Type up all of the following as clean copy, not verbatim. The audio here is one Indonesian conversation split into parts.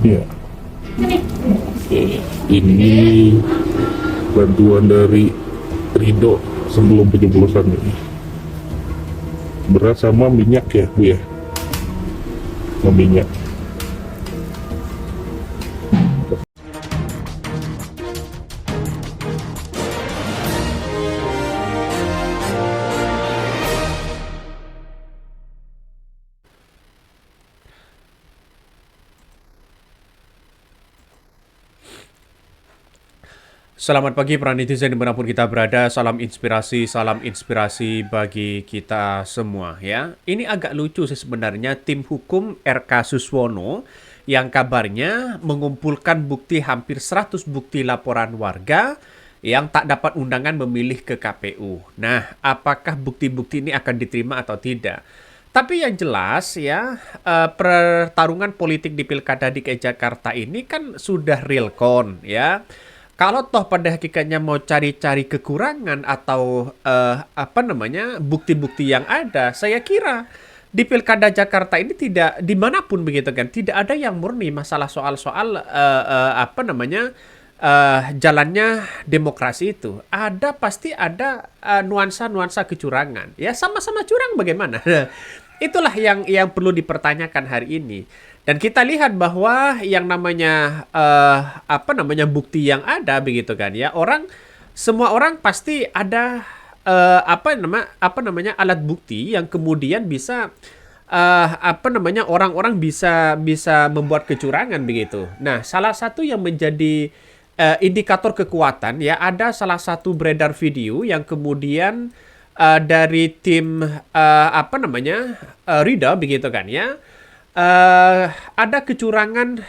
Ya, oke. Ini bantuan dari Rido sebelum pencoblosan ini. Beras sama minyak ya, Bu ya? Sama minyak. Selamat pagi para netizen dimanapun kita berada, salam inspirasi bagi kita semua ya. Ini agak lucu sih sebenarnya, tim hukum RK Suswono yang kabarnya mengumpulkan bukti hampir 100 bukti laporan warga yang tak dapat undangan memilih ke KPU. Nah, apakah bukti-bukti ini akan diterima atau tidak? Tapi yang jelas ya, pertarungan politik di Pilkada DKI Jakarta ini kan sudah real count ya. Kalau toh pada hakikatnya mau cari-cari kekurangan atau bukti-bukti yang ada, saya kira di Pilkada Jakarta ini tidak dimanapun begitu kan, tidak ada yang murni masalah soal-soal jalannya demokrasi itu. Ada pasti ada nuansa-nuansa kecurangan. Ya sama-sama curang bagaimana? Itulah yang perlu dipertanyakan hari ini. Dan kita lihat bahwa yang namanya bukti yang ada begitu kan ya, semua orang pasti ada alat bukti yang kemudian bisa orang-orang bisa membuat kecurangan begitu. Nah, salah satu yang menjadi indikator kekuatan ya, ada salah satu beredar video yang kemudian dari tim Rida begitu kan ya. Ada kecurangan,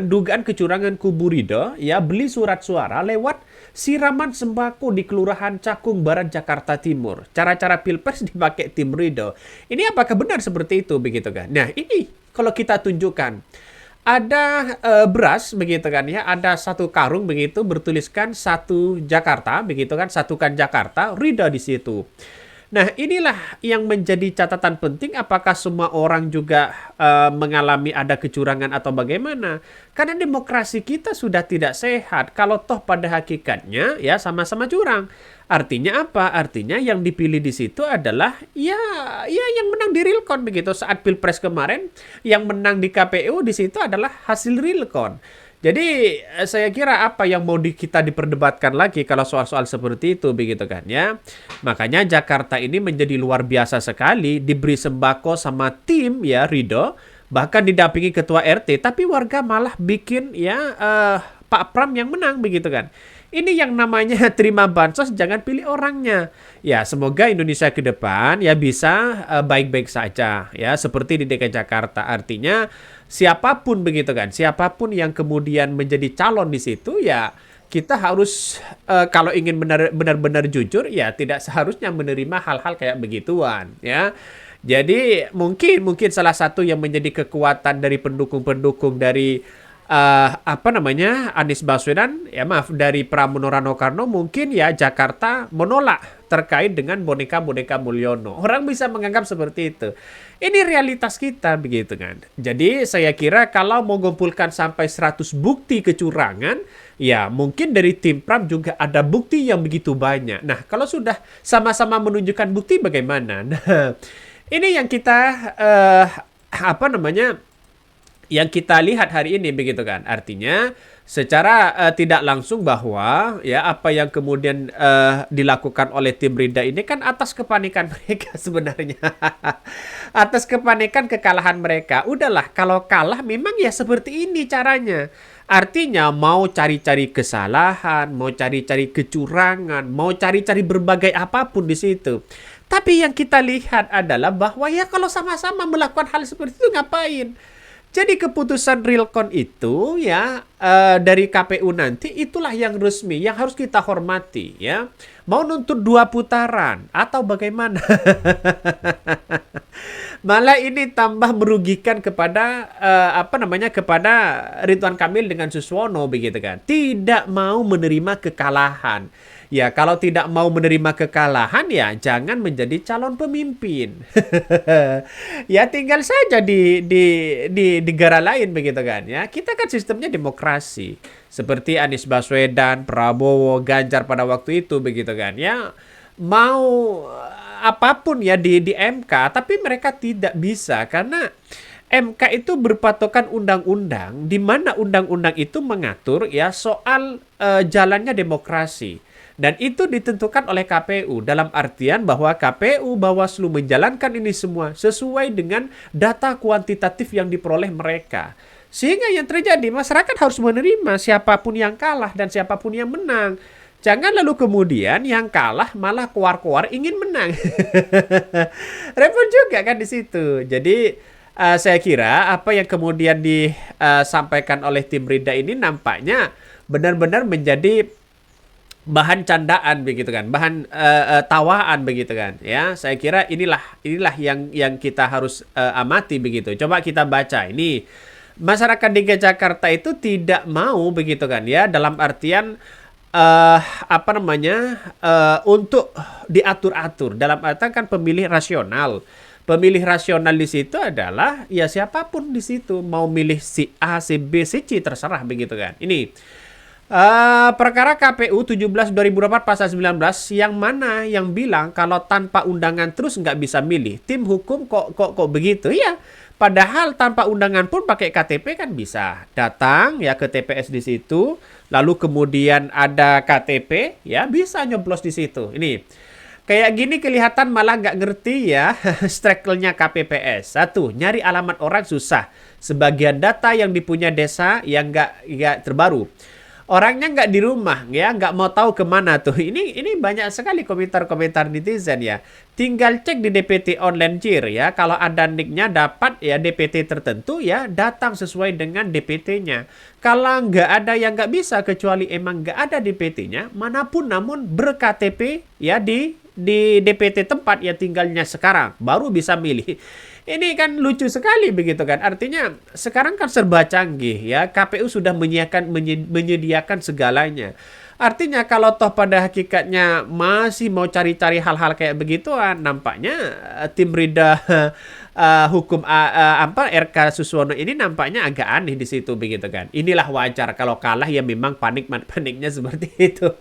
dugaan kecurangan kubu Ridho ya, beli surat suara lewat siraman sembako di Kelurahan Cakung Barat Jakarta Timur. Cara-cara pilpres dipakai tim Ridho. Ini apakah benar seperti itu begitu kan? Nah, ini kalau kita tunjukkan ada beras begitu kan ya, ada satu karung begitu bertuliskan satu Jakarta begitu kan, satukan Jakarta, Ridho di situ. Nah, inilah yang menjadi catatan penting, apakah semua orang juga mengalami ada kecurangan atau bagaimana. Karena demokrasi kita sudah tidak sehat kalau toh pada hakikatnya ya sama-sama curang. Artinya apa? Artinya yang dipilih di situ adalah ya yang menang di realcon begitu. Saat Pilpres kemarin yang menang di KPU di situ adalah hasil realcon. Jadi saya kira apa yang mau kita diperdebatkan lagi kalau soal-soal seperti itu begitu kan ya. Makanya Jakarta ini menjadi luar biasa sekali, diberi sembako sama tim ya Ridho, bahkan didampingi ketua RT, tapi warga malah bikin ya Pak Pram yang menang begitu kan. Ini yang namanya terima bansos, jangan pilih orangnya. Ya, semoga Indonesia ke depan ya bisa baik-baik saja ya, seperti di DKI Jakarta. Artinya siapapun begitu kan, siapapun yang kemudian menjadi calon di situ ya, kita harus kalau ingin benar-benar jujur ya tidak seharusnya menerima hal-hal kayak begituan ya. Jadi mungkin salah satu yang menjadi kekuatan dari pendukung-pendukung dari Anies Baswedan ya, maaf, dari Pramono Rano Karno, mungkin ya Jakarta menolak terkait dengan boneka-boneka Mulyono. Orang bisa menganggap seperti itu. Ini realitas kita begitu kan. Jadi saya kira kalau mau mengumpulkan sampai 100 bukti kecurangan, ya mungkin dari tim Pram juga ada bukti yang begitu banyak. Nah, kalau sudah sama-sama menunjukkan bukti bagaimana? Nah, ini yang kita yang kita lihat hari ini begitu kan. Artinya secara tidak langsung bahwa ya apa yang kemudian dilakukan oleh tim Rinda ini kan atas kepanikan mereka sebenarnya. Atas kepanikan kekalahan mereka. Udahlah, kalau kalah memang ya seperti ini caranya. Artinya mau cari-cari kesalahan, mau cari-cari kecurangan, mau cari-cari berbagai apapun di situ. Tapi yang kita lihat adalah bahwa ya kalau sama-sama melakukan hal seperti itu ngapain? Jadi keputusan realcon itu ya dari KPU nanti itulah yang resmi, yang harus kita hormati ya. Mau nuntut 2 putaran atau bagaimana? Malah ini tambah merugikan kepada kepada Ridwan Kamil dengan Suswono begitu kan. Tidak mau menerima kekalahan. Ya, kalau tidak mau menerima kekalahan ya jangan menjadi calon pemimpin. Ya tinggal saja di negara lain begitu kan ya. Kita kan sistemnya demokrasi. Seperti Anies Baswedan, Prabowo, Ganjar pada waktu itu begitu kan ya. Mau apapun ya di MK, tapi mereka tidak bisa karena MK itu berpatokan undang-undang, di mana undang-undang itu mengatur ya soal jalannya demokrasi. Dan itu ditentukan oleh KPU dalam artian bahwa KPU Bawaslu menjalankan ini semua sesuai dengan data kuantitatif yang diperoleh mereka. Sehingga yang terjadi masyarakat harus menerima siapapun yang kalah dan siapapun yang menang. Jangan lalu kemudian yang kalah malah keluar-keluar ingin menang. Repot juga kan di situ. Jadi saya kira apa yang kemudian disampaikan oleh tim Rida ini nampaknya benar-benar menjadi bahan candaan begitu kan, bahan tawaan begitu kan. Ya, saya kira inilah yang kita harus amati begitu. Coba kita baca ini. Masyarakat DKI Jakarta itu tidak mau begitu kan ya, dalam artian untuk diatur-atur. Dalam artian kan pemilih rasional. Pemilih rasional di situ adalah ya siapapun di situ mau milih si A, si B, si C terserah begitu kan. Ini perkara KPU 17/2004 pasal 19 yang mana yang bilang kalau tanpa undangan terus nggak bisa milih. Tim hukum kok begitu ya. Padahal tanpa undangan pun pakai KTP kan bisa datang ya ke TPS di situ, lalu kemudian ada KTP ya bisa nyoblos di situ. Ini kayak gini kelihatan malah nggak ngerti ya struggle-nya KPPS. Satu, nyari alamat orang susah. Sebagian data yang dipunya desa yang nggak terbaru. Orangnya nggak di rumah ya, nggak mau tahu kemana tuh. Ini banyak sekali komentar-komentar netizen ya. Tinggal cek di DPT online CIR ya. Kalau ada nicknya dapat ya DPT tertentu ya datang sesuai dengan DPT-nya. Kalau nggak ada yang nggak bisa kecuali emang nggak ada DPT-nya, manapun namun ber-KTP ya di DPT tempat ya tinggalnya sekarang baru bisa milih. Ini kan lucu sekali begitu kan. Artinya sekarang kan serba canggih ya. KPU sudah menyediakan segalanya. Artinya kalau toh pada hakikatnya masih mau cari-cari hal-hal kayak begituan, nampaknya tim Rida RK Suswono ini nampaknya agak aneh di situ begitu kan. Inilah wajar kalau kalah ya memang paniknya seperti itu.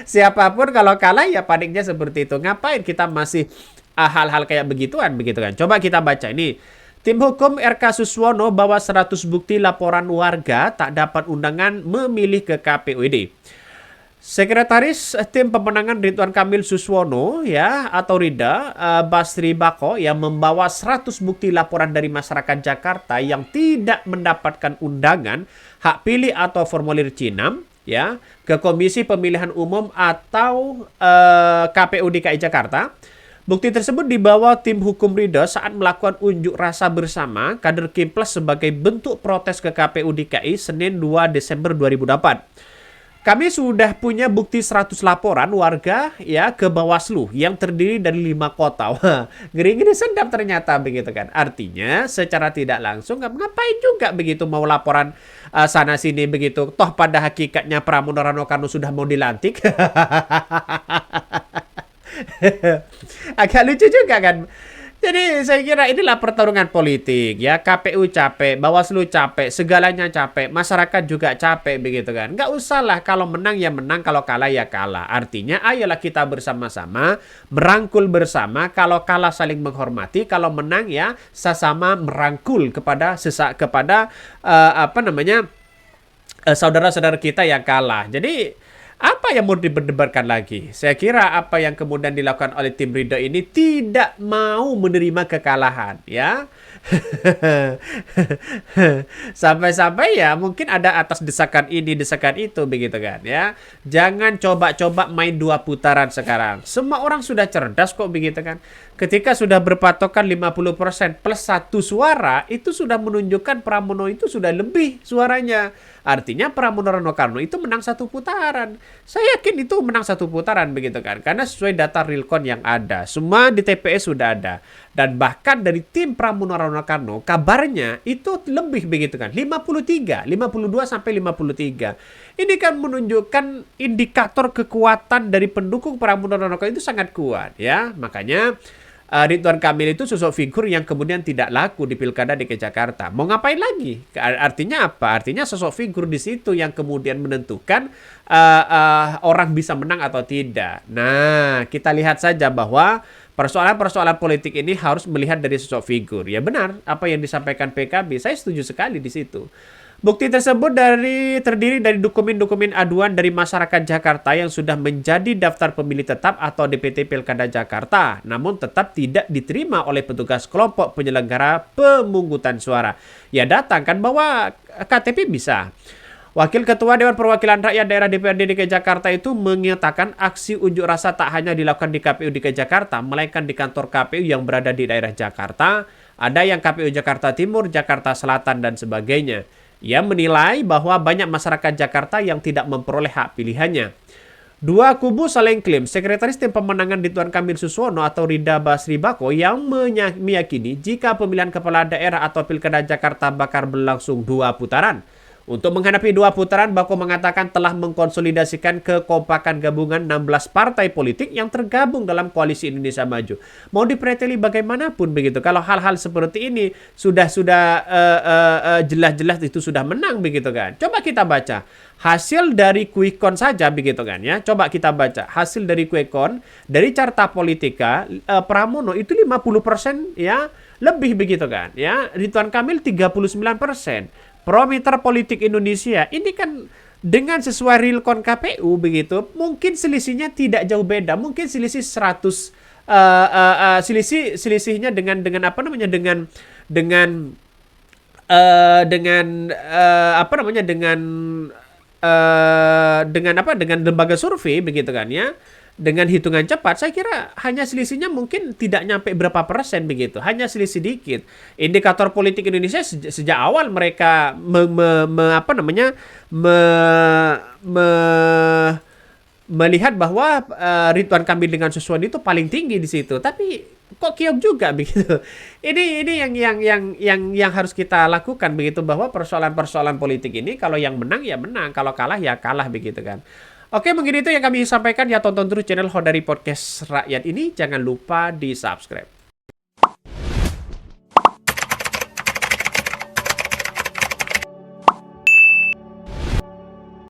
Siapapun kalau kalah ya paniknya seperti itu. Ngapain kita masih hal-hal kayak begituan begitu kan. Coba kita baca ini. Tim hukum RK Suswono bawa 100 bukti laporan warga tak dapat undangan memilih ke KPUD. Sekretaris tim pemenangan Ridwan Kamil Suswono ya atau Rida Basri Bako yang membawa 100 bukti laporan dari masyarakat Jakarta yang tidak mendapatkan undangan hak pilih atau formulir C6 ya ke Komisi Pemilihan Umum atau KPU DKI Jakarta. Bukti tersebut dibawa tim hukum Rida saat melakukan unjuk rasa bersama kader Kimples sebagai bentuk protes ke KPU DKI Senin 2 Desember 2008. Kami sudah punya bukti 100 laporan warga ya ke Bawaslu yang terdiri dari 5 kota. Wah, ngeri-ngeri sedap ternyata begitu kan. Artinya secara tidak langsung ngapain juga begitu mau laporan sana sini begitu. Toh pada hakikatnya Pramono Ranokano sudah mau dilantik. Agak lucu juga kan. Jadi saya kira inilah pertarungan politik ya. KPU capek, Bawaslu capek, segalanya capek, masyarakat juga capek begitu kan. Nggak usah lah kalau menang ya menang, kalau kalah ya kalah. Artinya ayolah kita bersama-sama merangkul bersama. Kalau kalah saling menghormati, kalau menang ya sama merangkul kepada saudara-saudara kita yang kalah. Jadi apa yang mau diperdebatkan lagi? Saya kira apa yang kemudian dilakukan oleh tim Rida ini tidak mau menerima kekalahan, ya. Sampai-sampai ya mungkin ada atas desakan ini, desakan itu begitu kan, ya. Jangan coba-coba main 2 putaran sekarang. Semua orang sudah cerdas kok begitu kan. Ketika sudah berpatokan 50% plus 1 suara, itu sudah menunjukkan Pramono itu sudah lebih suaranya. Artinya Pramono Ranokano itu menang 1 putaran. Saya yakin itu menang satu putaran begitu kan. Karena sesuai data realcon yang ada. Semua di TPS sudah ada. Dan bahkan dari tim Pramono Rano kabarnya itu lebih begitu kan. 52 sampai 53. Ini kan menunjukkan indikator kekuatan dari pendukung Pramono Rano itu sangat kuat ya. Makanya Ridwan Kamil itu sosok figur yang kemudian tidak laku di Pilkada DKI Jakarta. Mau ngapain lagi? Artinya apa? Artinya sosok figur di situ yang kemudian menentukan orang bisa menang atau tidak. Nah, kita lihat saja bahwa persoalan-persoalan politik ini harus melihat dari sosok figur. Ya benar, apa yang disampaikan PKB, saya setuju sekali di situ. Bukti tersebut terdiri dari dokumen-dokumen aduan dari masyarakat Jakarta yang sudah menjadi daftar pemilih tetap atau DPT Pilkada Jakarta, namun tetap tidak diterima oleh petugas kelompok penyelenggara pemungutan suara. Ya datangkan bahwa KTP bisa. Wakil Ketua Dewan Perwakilan Rakyat Daerah DPRD DKI Jakarta itu menyatakan aksi unjuk rasa tak hanya dilakukan di KPU DKI Jakarta, melainkan di kantor KPU yang berada di daerah Jakarta, ada yang KPU Jakarta Timur, Jakarta Selatan, dan sebagainya. Ia menilai bahwa banyak masyarakat Jakarta yang tidak memperoleh hak pilihannya. Dua kubu saling klaim. Sekretaris Tim Pemenangan Ridwan Kamil Suswono atau Rida Basri Bako yang meyakini jika pemilihan kepala daerah atau Pilkada Jakarta bakal berlangsung 2 putaran. Untuk menghadapi 2 putaran, Bako mengatakan telah mengkonsolidasikan kekompakan gabungan 16 partai politik yang tergabung dalam Koalisi Indonesia Maju. Mau dipreteli bagaimanapun begitu. Kalau hal-hal seperti ini sudah jelas-jelas itu sudah menang begitu kan. Coba kita baca hasil dari quick count saja begitu kan ya. Coba kita baca hasil dari quick count dari Carta Politika, Pramono itu 50% ya lebih begitu kan ya. Ridwan Kamil 39%. Barometer Politik Indonesia ini kan dengan sesuai realcon KPU begitu, mungkin selisihnya tidak jauh beda, mungkin selisih 100 selisihnya dengan apa namanya dengan dengan lembaga survei begitu kan ya. Dengan hitungan cepat, saya kira hanya selisihnya mungkin tidak nyampe berapa persen begitu, hanya selisih dikit. Indikator politik Indonesia sejak awal mereka melihat bahwa Ridwan Kamil dengan Suswono itu paling tinggi di situ, tapi kok kiok juga begitu. Ini yang harus kita lakukan begitu, bahwa persoalan-persoalan politik ini kalau yang menang ya menang, kalau kalah ya kalah begitu kan. Oke, mungkin itu yang kami sampaikan ya. Tonton terus channel Hodari Podcast Rakyat ini. Jangan lupa di subscribe.